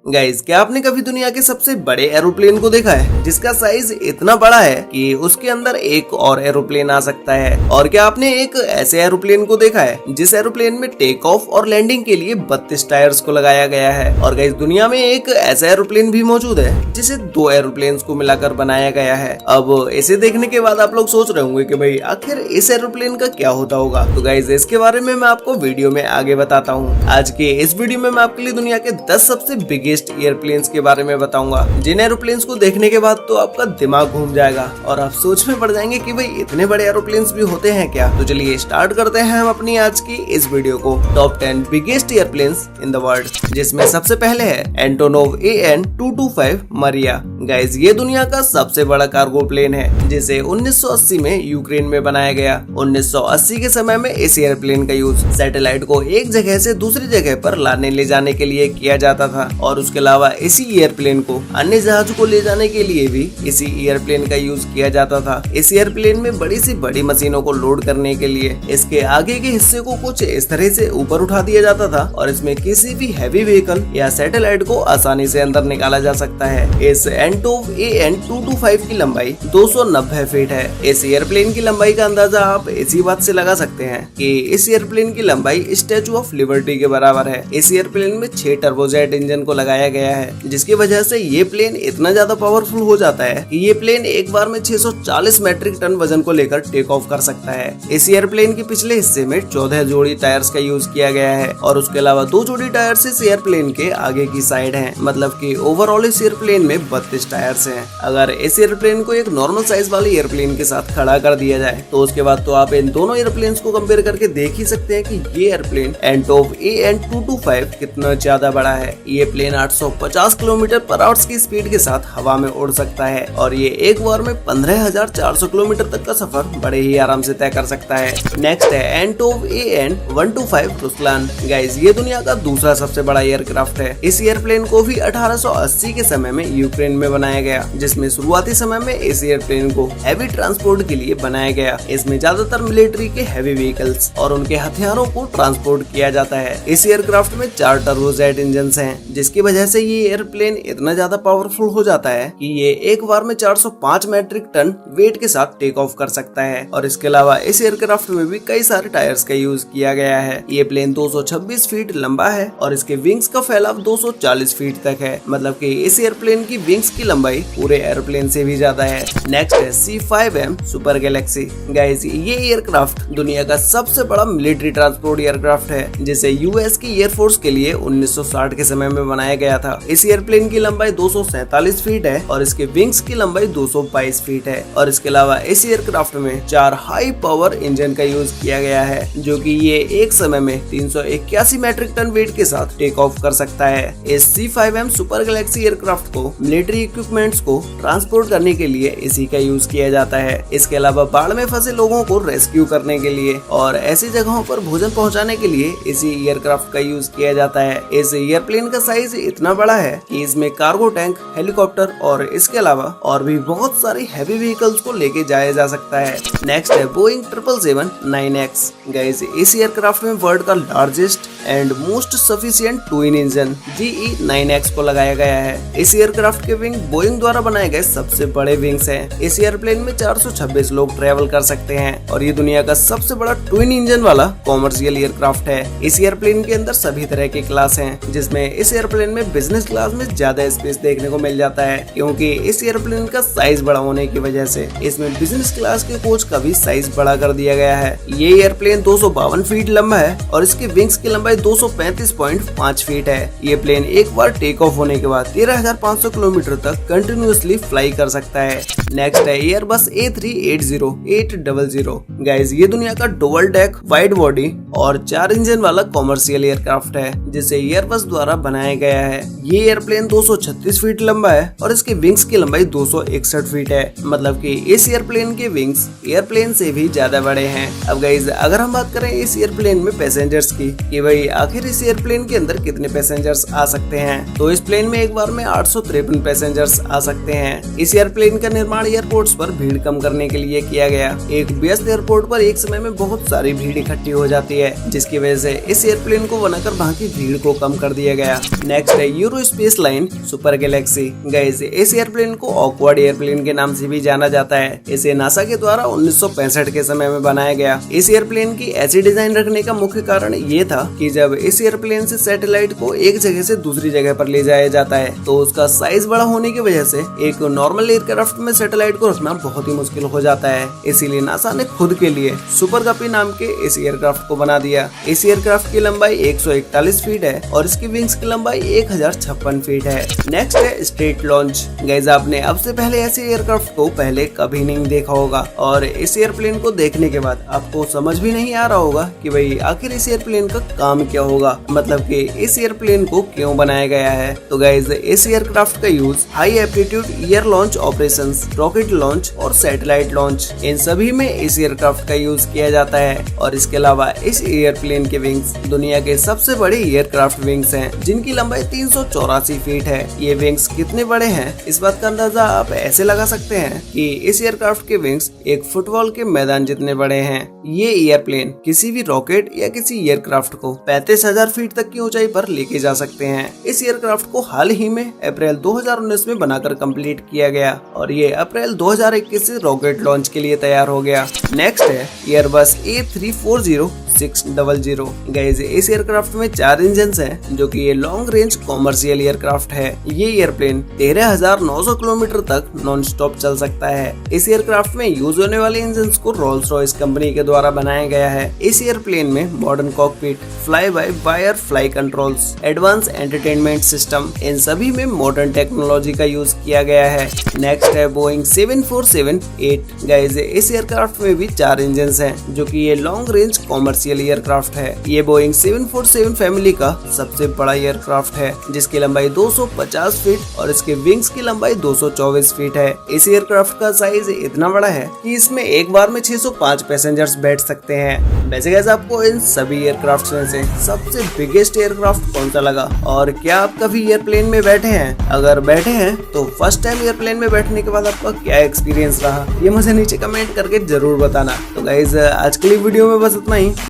Guys, क्या आपने कभी दुनिया के सबसे बड़े एरोप्लेन को देखा है जिसका साइज इतना बड़ा है कि उसके अंदर एक और एरोप्लेन आ सकता है? और क्या आपने एक ऐसे एरोप्लेन को देखा है जिस एरोप्लेन में टेक ऑफ और लैंडिंग के लिए 32 टायर्स को लगाया गया है? और गाइस, दुनिया में एक ऐसा एरोप्लेन भी मौजूद है जिसे 2 एरोप्लेन को मिलाकर बनाया गया है। अब इसे देखने के बाद आप लोग सोच रहे होंगे कि भाई आखिर इस एरोप्लेन का क्या होता होगा। तो गाइस, इसके बारे में मैं आपको वीडियो में आगे बताता हूँ। आज के इस वीडियो में मैं आपके लिए दुनिया के 10 सबसे बिगेस्ट एयरप्लेन्स के बारे में बताऊंगा, जिन एरोप्लेन्स को देखने के बाद तो आपका दिमाग घूम जाएगा और आप सोच में पड़ जाएंगे कि भाई इतने बड़े एरोप्लेन्स भी होते हैं क्या। तो चलिए स्टार्ट करते हैं हम अपनी आज की इस वीडियो को। Top 10 biggest airplanes in the world, जिसमें सबसे पहले है एंटोनोव AN-225 मरिया। गाइस, ये दुनिया का सबसे बड़ा कार्गो प्लेन है जिसे 1980 में यूक्रेन में बनाया गया। 1980 के समय में इस एयरप्लेन का यूज सैटेलाइट को एक जगह से दूसरी जगह पर लाने ले जाने के लिए किया जाता था, और उसके अलावा इसी एयरप्लेन को अन्य जहाज को ले जाने के लिए भी इसी एयरप्लेन का यूज किया जाता था। इस एयरप्लेन में बड़ी सी बड़ी मशीनों को लोड करने के लिए इसके आगे के हिस्से को कुछ इस तरह से ऊपर उठा दिया जाता था, और इसमें किसी भी हैवी व्हीकल या सैटेलाइट को आसानी से अंदर निकाला जा सकता है। इस एंटोव AN-225 की लंबाई 290 फीट है। इस एयरप्लेन की लंबाई का अंदाजा आप इसी बात से लगा सकते हैं कि इस एयरप्लेन की लंबाई स्टैचू ऑफ लिबर्टी के बराबर है। इस एयरप्लेन में 6 टर्बोजेट इंजन को लगाया गया है, जिसकी वजह से ये प्लेन इतना ज्यादा पावरफुल हो जाता है कि ये प्लेन एक बार में 640 मैट्रिक टन वजन को लेकर टेक ऑफ कर सकता है। इस एयरप्लेन के पिछले हिस्से में 14 जोड़ी टायर्स का यूज किया गया है, और उसके अलावा 2 जोड़ी टायर्स इस एयरप्लेन के आगे की साइड हैं। मतलब कि ओवरऑल इस एयरप्लेन में 32 टायर्स हैं। अगर इस एयरप्लेन को एक नॉर्मल साइज वाले एयरप्लेन के साथ खड़ा कर दिया जाए तो उसके बाद तो आप इन दोनों एयरप्लेन को कंपेयर करके देख ही सकते हैं कि ये एयरप्लेन एंटोव AN-225 कितना ज्यादा बड़ा है। ये प्लेन 850 किलोमीटर पर आवर की स्पीड के साथ हवा में उड़ सकता है, और ये एक बार में 15,400 किलोमीटर तक का सफर बड़े ही आराम से तय कर सकता है। नेक्स्ट है एंटोव AN-125 रुस्लान। गाइस, ये दुनिया का दूसरा सबसे बड़ा एयरक्राफ्ट है। इस एयरप्लेन को भी 1880 के समय में यूक्रेन में बनाया गया, जिसमें शुरुआती समय में इस एयरप्लेन को हैवी ट्रांसपोर्ट के लिए बनाया गया। इसमें ज्यादातर मिलिट्री के हैवी व्हीकल्स और उनके हथियारों को ट्रांसपोर्ट किया जाता है। इस एयरक्राफ्ट में 4 टर्बोजेट इंजन हैं, जिसकी वजह से ये एयरप्लेन इतना ज्यादा पावरफुल हो जाता है कि ये एक बार में 405 मैट्रिक टन वेट के साथ टेक ऑफ कर सकता है। और इसके अलावा इस एयरक्राफ्ट में भी कई सारे टायर्स का यूज किया गया है। ये प्लेन 226 फीट लंबा है, और इसके विंग्स का फैलाव 240 फीट तक है। मतलब कि इस एयरप्लेन की विंग्स की लंबाई पूरे एयरप्लेन से भी ज्यादा है। नेक्स्ट है C5M सुपर गैलेक्सी। गाइस, ये एयरक्राफ्ट दुनिया का सबसे बड़ा मिलिट्री ट्रांसपोर्ट एयरक्राफ्ट है, जिसे यूएस की एयरफोर्स के लिए 1960 के समय में बनाया गया था। इस एयरप्लेन की लंबाई 247 फीट है, और इसके विंग्स की लंबाई 222 फीट है। और इसके अलावा इस एयरक्राफ्ट में 4 हाई पावर इंजन का यूज किया गया है, जो कि ये एक समय में 381 मैट्रिक टन वेट के साथ टेक ऑफ कर सकता है। इस C5M सुपर गैलेक्सी एयरक्राफ्ट को मिलिट्री इक्विपमेंट्स को ट्रांसपोर्ट करने के लिए इसी का यूज किया जाता है। इसके अलावा बाढ़ में फंसे लोगों को रेस्क्यू करने के लिए और ऐसी जगहों पर भोजन पहुंचाने के लिए इसी एयरक्राफ्ट का यूज किया जाता है। इस एयरप्लेन का साइज इतना बड़ा है कि इसमें कार्गो टैंक, हेलीकॉप्टर और इसके अलावा और भी बहुत सारी हैवी व्हीकल्स को लेके जाया जा सकता है। नेक्स्ट है बोइंग 777-9X। गाइस, इस एयरक्राफ्ट में वर्ल्ड का largest and most sufficient twin engine GE9X को लगाया गया है। इस एयरक्राफ्ट के विंग बोइंग द्वारा बनाए गए सबसे बड़े विंग्स हैं। इस एयरप्लेन में 426 लोग ट्रेवल कर सकते हैं, और ये दुनिया का सबसे बड़ा ट्विन इंजन वाला कॉमर्शियल एयरक्राफ्ट है। इस एयरप्लेन के अंदर सभी तरह के क्लास हैं, जिसमें इस एयरप्लेन में बिजनेस क्लास में ज्यादा स्पेस देखने को मिल जाता है, क्योंकि इस एयरप्लेन का साइज बड़ा होने की वजह से इसमें बिजनेस क्लास के कोच का भी साइज बड़ा कर दिया गया है। ये एयरप्लेन 252 फीट लंबा है, और इसके विंग्स की लंबाई 235.5 फीट है। ये प्लेन एक बार टेक ऑफ होने के बाद 13,500 किलोमीटर तक कंटिन्यूअसली फ्लाई कर सकता है। नेक्स्ट है एयरबस A380-800। गाइस, ये दुनिया का डुअल डेक, वाइड बॉडी और 4 इंजन वाला कॉमर्शियल एयरक्राफ्ट है, जिसे एयरबस द्वारा बनाया गया है। ये एयरप्लेन 236 फीट लंबा है, और इसके विंग्स की लंबाई 261 फीट है। मतलब कि इस एयरप्लेन के विंग्स एयरप्लेन से भी ज्यादा बड़े हैं। अब गाइस, अगर हम बात करें इस एयरप्लेन में पैसेंजर्स की कि भाई आखिर इस एयरप्लेन के अंदर कितने पैसेंजर्स आ सकते हैं, तो इस प्लेन में एक बार में 853 पैसेंजर पैसेंजर्स आ सकते हैं। इस एयरप्लेन का निर्माण एयरपोर्ट्स पर भीड़ कम करने के लिए किया गया। एक व्यस्त एयरपोर्ट पर एक समय में बहुत सारी भीड़ इकट्ठी हो जाती है, जिसकी वजह से इस एयरप्लेन को बनाकर वहाँ की भीड़ को कम कर दिया गया। नेक्स्ट है euro space line super Galaxy. Guys, इस एयरप्लेन को ऑकवर्ड एयरप्लेन के नाम से भी जाना जाता है। इसे नासा के द्वारा 1965 के समय में बनाया गया। इस एयरप्लेन की ऐसी डिजाइन रखने का मुख्य कारण ये था कि जब इस एयरप्लेन से सैटेलाइट को एक जगह से दूसरी जगह पर ले जाया जाता है तो उसका साइज बड़ा होने की वजह से एक नॉर्मल एयरक्राफ्ट में सैटेलाइट को रखना बहुत ही मुश्किल हो जाता है। इसीलिए नासा ने खुद के लिए सुपर गपी नाम के इस एयरक्राफ्ट को बना दिया। इस एयरक्राफ्ट की लंबाई 141 फीट है और इसकी विंग्स की लंबाई 1056 फीट है। नेक्स्ट है स्ट्रेट लॉन्च। गाइस, आपने अब से पहले ऐसे एयरक्राफ्ट को पहले कभी नहीं देखा होगा और इस एयरप्लेन को देखने के बाद आपको समझ भी नहीं आ रहा होगा कि भाई आखिर इस एयरप्लेन का काम क्या होगा, मतलब कि इस एयरप्लेन को क्यों बनाया गया है। तो गाइस, इस एयरक्राफ्ट का use high aptitude air launch operations, rocket launch और सैटेलाइट लॉन्च, इन सभी में इस एयरक्राफ्ट का यूज किया जाता है। और इसके अलावा इस एयरप्लेन के विंग्स दुनिया के सबसे बड़े एयरक्राफ्ट विंग्स हैं, जिनकी लंबाई 384 फीट है। ये विंग्स कितने बड़े हैं, इस बात का अंदाजा आप ऐसे लगा सकते हैं कि इस एयरक्राफ्ट के विंग्स एक फुटबॉल के मैदान जितने बड़े हैं। ये एयरप्लेन किसी भी रॉकेट या किसी एयरक्राफ्ट को 35,000 फीट तक की ऊंचाई पर लेके जा सकते हैं। इस एयरक्राफ्ट को हाल ही में अप्रैल 2019 में बनाकर कंप्लीट किया गया और ये अप्रैल 2021 से रॉकेट लॉन्च के लिए तैयार हो गया। नेक्स्ट है एयरबस A340-600। गाइस, इस एयरक्राफ्ट में 4 इंजन हैं, जो कि ये लॉन्ग रेंज कॉमर्शियल एयरक्राफ्ट है। ये एयरप्लेन 13,900 किलोमीटर तक नॉन स्टॉप चल सकता है। इस एयरक्राफ्ट में यूज होने वाले इंजन को रोल्स रॉयस कंपनी के द्वारा बनाया गया है। इस एयरप्लेन में modern cockpit, fly by wire fly controls, advance entertainment system, इन सभी में मॉडर्न टेक्नोलॉजी का यूज किया गया है। नेक्स्ट है बोइंग 747-8। गाइस, इस एयरक्राफ्ट में भी 4 इंजन हैं, जो कि ये लॉन्ग रेंज कॉमर्शियल एयरक्राफ्ट है। ये बोइंग 747 फैमिली का सबसे बड़ा एयरक्राफ्ट है, जिसकी लंबाई 250 फीट और इसके विंग्स की लंबाई 224 फीट है। इस एयरक्राफ्ट का साइज इतना बड़ा है कि इसमें एक बार में 605 पैसेंजर्स बैठ सकते हैं। वैसे गाइस, आपको इन सभी एयरक्राफ्ट में से सबसे बिगेस्ट एयरक्राफ्ट कौन सा लगा और क्या आप कभी एयरप्लेन में बैठे हैं? अगर बैठे हैं तो फर्स्ट टाइम एयरप्लेन में बैठने के बाद आपका क्या एक्सपीरियंस रहा, ये मुझे नीचे कमेंट करके जरूर बताना। तो गाइस, आज के लिए वीडियो में बस इतना ही।